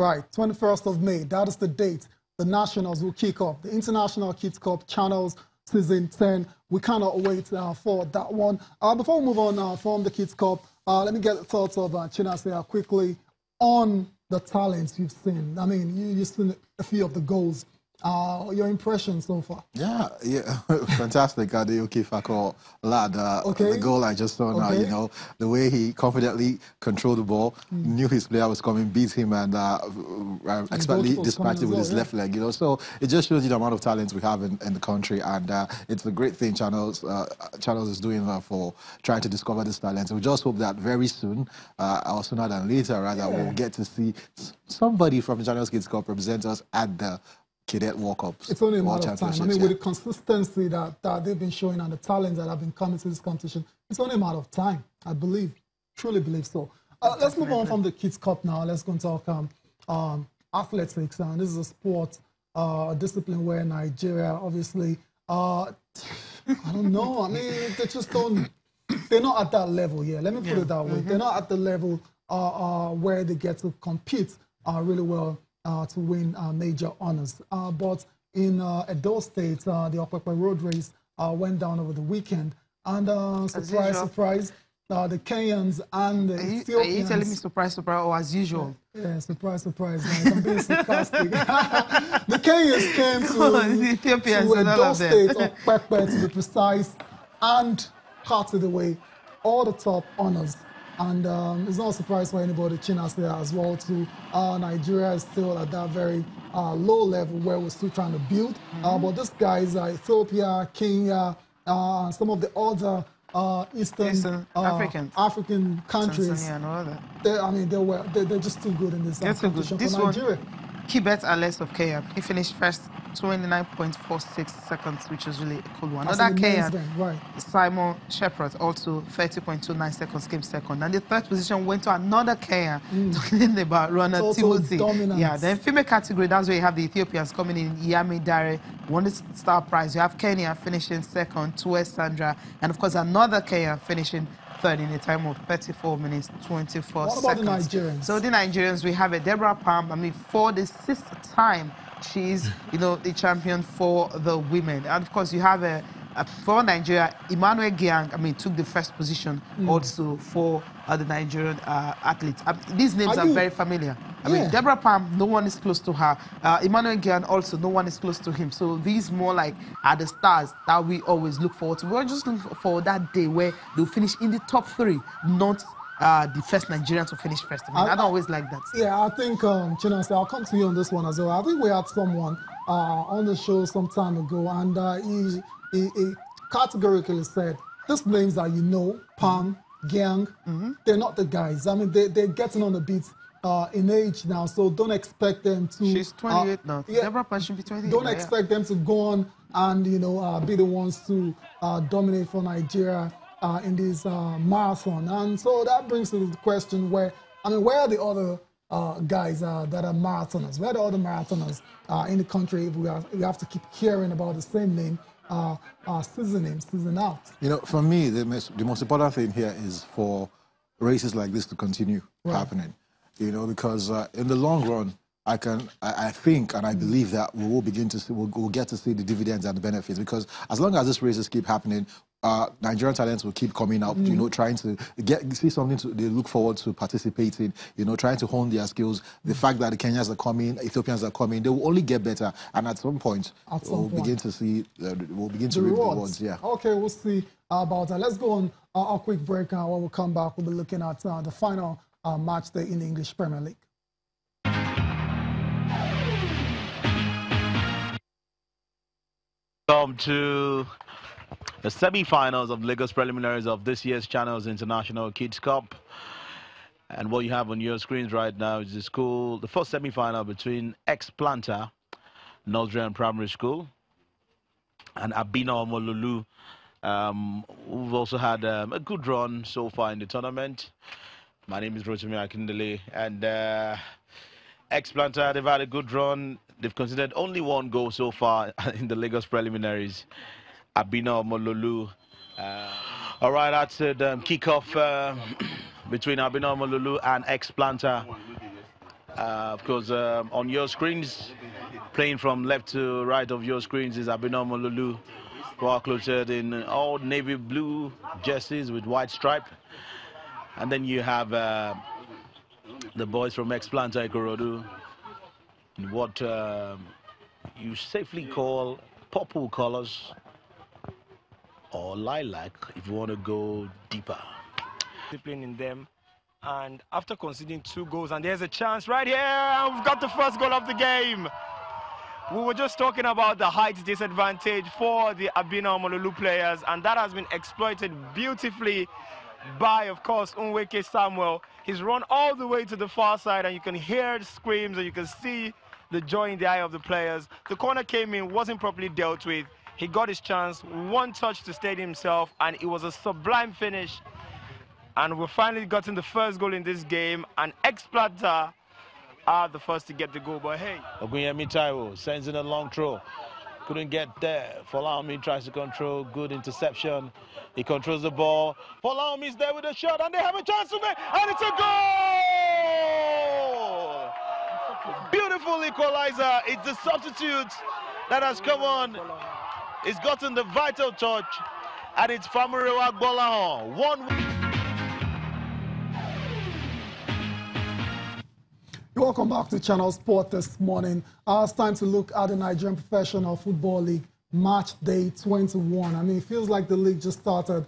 Right, 21st of May. That is the date. The Nationals will kick off. The International Kids Cup Channels Season 10. We cannot wait for that one. Before we move on from the Kids Cup, let me get the thoughts of Chinase quickly on the talents you've seen. I mean, you've seen a few of the goals. Your impression so far? Yeah, fantastic. The Fakor lad, the goal I just saw now, you know, the way he confidently controlled the ball, knew his player was coming, beat him, and expertly dispatched it with his left leg, you know. So it just shows you the amount of talent we have in the country, and it's a great thing Channels is doing for trying to discover this talent. We just hope that very soon, or sooner than later, rather, we'll get to see somebody from the Channels Kids Cup represent us at the Cadet World-Cups. It's only a matter of time. I mean, with the consistency that they've been showing and the talents that have been coming to this competition, it's only a matter of time, I believe. Truly believe so. Let's move on from the Kids Cup now. Let's go and talk athletics. This is a sport, discipline where Nigeria, obviously, I don't know. I mean, they just don't, they're not at that level yet. Let me put it that way. They're not at the level where they get to compete really well to win major honors. But in Edo State, the Opepe Road Race went down over the weekend. And surprise, the Kenyans and the Ethiopians... Are you telling me surprise, or as usual? Yeah, surprise. I'm being sarcastic. The Kenyans came to Edo State, Opepe to be precise, and carted away all the top honors. And it's not a surprise for anybody, Chinase as well, too. Nigeria is still at that very low level where we're still trying to build. But these guys, Ethiopia, Kenya, some of the other Eastern African countries, they're just too good in this competition for Nigeria. Kibet Ales of Kenya, he finished first, 29.46 seconds, which was really a cool one. Another Kenyan, Simon Shepherd, also 30.29 seconds, came second. And the third position went to another Kenyan, talking about runner Timothy. Yeah, then female category, that's where you have the Ethiopians coming in. Yami Dare won the star prize. You have Kenya finishing second, Tue Sandra, and of course another Kenyan finishing third in a time of 34 minutes, 24 seconds. What about the Nigerians? So the Nigerians, we have a Deborah Palm. I mean, for the 6th time, she's, you know, the champion for the women. And of course, you have for Nigeria, Emmanuel Giang, I mean, took the first position also for the Nigerian athletes. These names are very familiar. I mean, Deborah Palm, no one is close to her. Emmanuel Giang also, no one is close to him. So these more like are the stars that we always look forward to. We're just looking for that day where they'll finish in the top 3, not the first Nigerian to finish first. I don't always like that. Yeah, I think, Chinase, I'll come to you on this one as well. I think we had someone on the show some time ago, and he categorically said, these names that you know, Palm, Gang, they're not the guys. I mean, they're getting on the beat in age now, so don't expect them to... She's 28 now. Deborah Palm should be 28. Don't expect them to go on and, you know, be the ones to dominate for Nigeria in this marathon. And so that brings to the question where, I mean, where are the other guys that are marathoners? Where are the other marathoners in the country if we have to keep hearing about the same name season in, season out? You know, for me, the most important thing here is for races like this to continue happening. You know, because in the long run, I think and I believe that we will begin to see, we'll get to see the dividends and the benefits, because as long as these races keep happening, Nigerian talents will keep coming out, you know, trying to see something they look forward to participating, you know, trying to hone their skills. The fact that the Kenyans are coming, Ethiopians are coming, they will only get better, and at some point, we'll begin to see, we'll begin to reap the rewards. Yeah. Okay, we'll see about that. Let's go on a quick break, and when we come back, we'll be looking at the final match day in the English Premier League. Welcome to the semi-finals of Lagos preliminaries of this year's Channels International Kids Cup. And what you have on your screens right now is the first semi-final between ex-Planter Nursery and Primary School and Abina Omololu, who've also had a good run so far in the tournament. My name is Rotimi Akindele, and ex-Planter, they've had a good run. They've considered only 1 goal so far in the Lagos preliminaries. Abina Omololu. All right, that's it. Kickoff between Abina Omololu and ex-Planter. Of course, on your screens, playing from left to right of your screens is Abinomo Lulu, who are clothed in all navy blue jerseys with white stripe. And then you have the boys from Ex-Planta Ikorodu in what you safely call purple colors, or lilac if you want to go deeper. Discipline in them. And after conceding 2 goals, and there's a chance right here, and we've got the first goal of the game. We were just talking about the height disadvantage for the Abina Omololu players, and that has been exploited beautifully by, of course, Unweke Samuel. He's run all the way to the far side, and you can hear the screams, and you can see the joy in the eye of the players. The corner came in, wasn't properly dealt with. He got his chance, 1 touch to steady himself, and it was a sublime finish. And we've finally gotten the first goal in this game, and Ex-Planta are the first to get the goal, but hey. Ogunyemi Taiwo sends in a long throw. Couldn't get there. Folaomi tries to control. Good interception. He controls the ball. Folaomi's there with a shot, and they have a chance to make, and it's a goal! Beautiful equalizer. It's the substitute that has come on. He's gotten the vital touch, and it's Famurewa Gbolahan. 1-1. Welcome back to Channel Sport this morning. It's time to look at the Nigerian Professional Football League match day 21. I mean, it feels like the league just started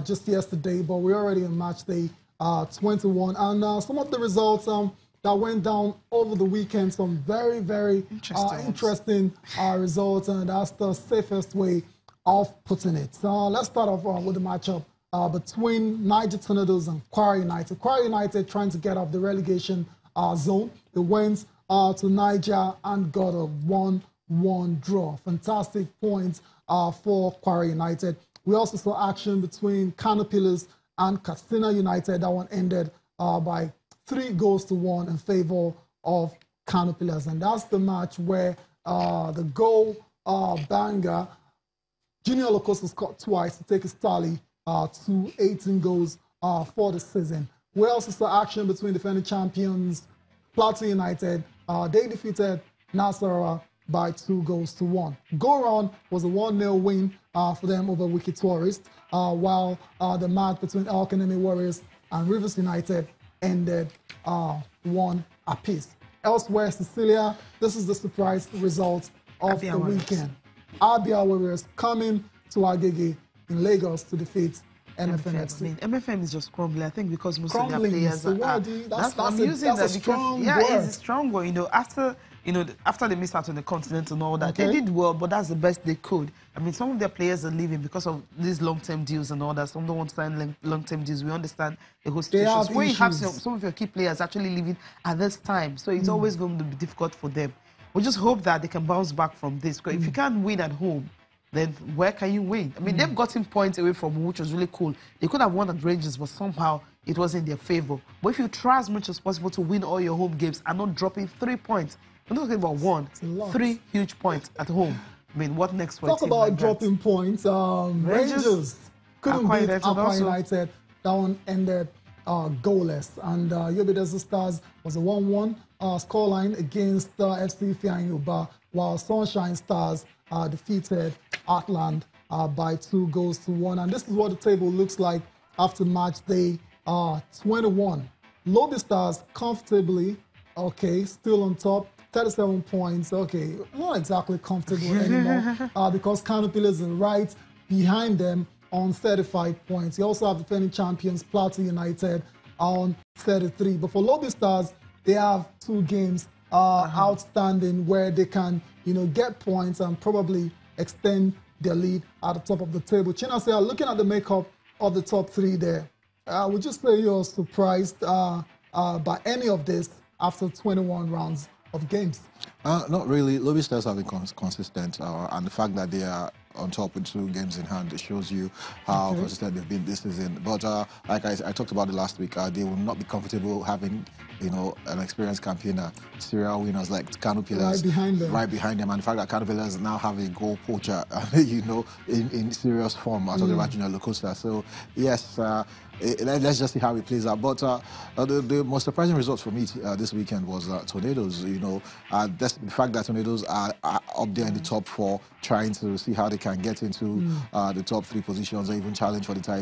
just yesterday, but we're already in match day 21. And some of the results that went down over the weekend, some very, very interesting results, and that's the safest way of putting it. So let's start off with the matchup between Niger Tornadoes and Kwara United. Kwara United trying to get off the relegation zone. It went to Niger and got a 1-1 draw. Fantastic points for Kwara United. We also saw action between Kano Pillars and Katsina United. That one ended by 3-1 in favor of Kano Pillars. And that's the match where the goal banger, Junior Locoso scored twice to take his tally to 18 goals for the season. We also saw action between defending champions Plateau United. They defeated Nasarawa by 2-1. Goron was a 1-0 win for them over Wiki Tourist, while the match between El Kanemi Warriors and Rivers United ended 1 apiece. Elsewhere, Cecilia, this is the surprise result of the weekend. Abia Warriors coming to Agege in Lagos to defeat MFM. I mean, MFM is just crumbling. I think because most of their players are. That's a strong word. It's a strong word. After they missed out on the continent and all that, they did well, but that's the best they could. I mean, some of their players are leaving because of these long-term deals and all that. Some don't want to sign long-term deals. We understand the whole situation. So when you have some of your key players actually leaving at this time, so it's always going to be difficult for them. We just hope that they can bounce back from this. Because if you can't win at home, then where can you win? I mean, they've gotten points away from, which was really cool. They could have won at Rangers, but somehow it was in their favor. But if you try as much as possible to win all your home games and not dropping 3 points, we're not talking about 1, 3 huge points at home. I mean, what next for a team about like dropping that? Points. Rangers couldn't beat Aqua United. That one ended goalless. And Yobedezu Stars was a 1-1 scoreline against FC Fianyuba, while Sunshine Stars defeated Atland by 2-1. And this is what the table looks like after match day 21. Lobby Stars comfortably, still on top, 37 points. Not exactly comfortable anymore because Kano Pillars is right behind them on 35 points. You also have defending champions Plateau United on 33. But for Lobby Stars, they have 2 games outstanding where they can, get points and probably extend their lead at the top of the table. Chinasea, looking at the makeup of the top 3 there, would you say you're surprised by any of this after 21 rounds of games? Not really. Lobby Stars have been consistent, and the fact that they are on top with 2 games in hand, it shows you how consistent they've been this season. But like I talked about it last week, they will not be comfortable having you know, an experienced campaigner, serial winners like Kano Pillars right behind them, and the fact that Kano Pillars now have a goal poacher, you know, in serious form. I talking about Junior Locosta. So yes, let's just see how it plays out. But the most surprising result for me this weekend was Tornadoes. You know, the fact that Tornadoes are up there in the top 4, trying to see how they can get into the top 3 positions or even challenge for the title.